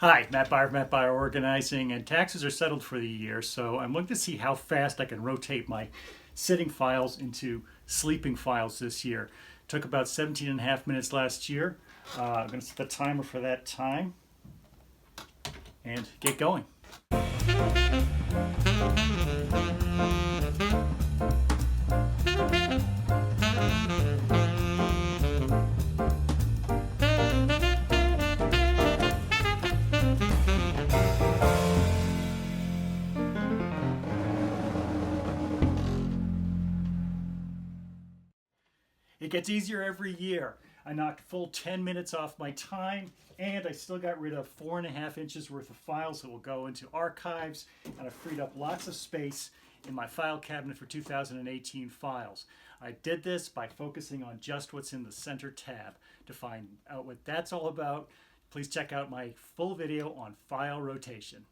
Hi, Matt Baier of Matt Baier Organizing, and taxes are settled for the year, so I'm looking to see how fast I can rotate my sitting files into sleeping files this year. Took about 17 and a half minutes last year. I'm going to set the timer for that time and get going. It gets easier every year. I knocked full 10 minutes off my time, and I still got rid of 4.5 inches worth of files that will go into archives, and I freed up lots of space in my file cabinet for 2018 files. I did this by focusing on just what's in the center tab. To find out what that's all about, please check out my full video on file rotation.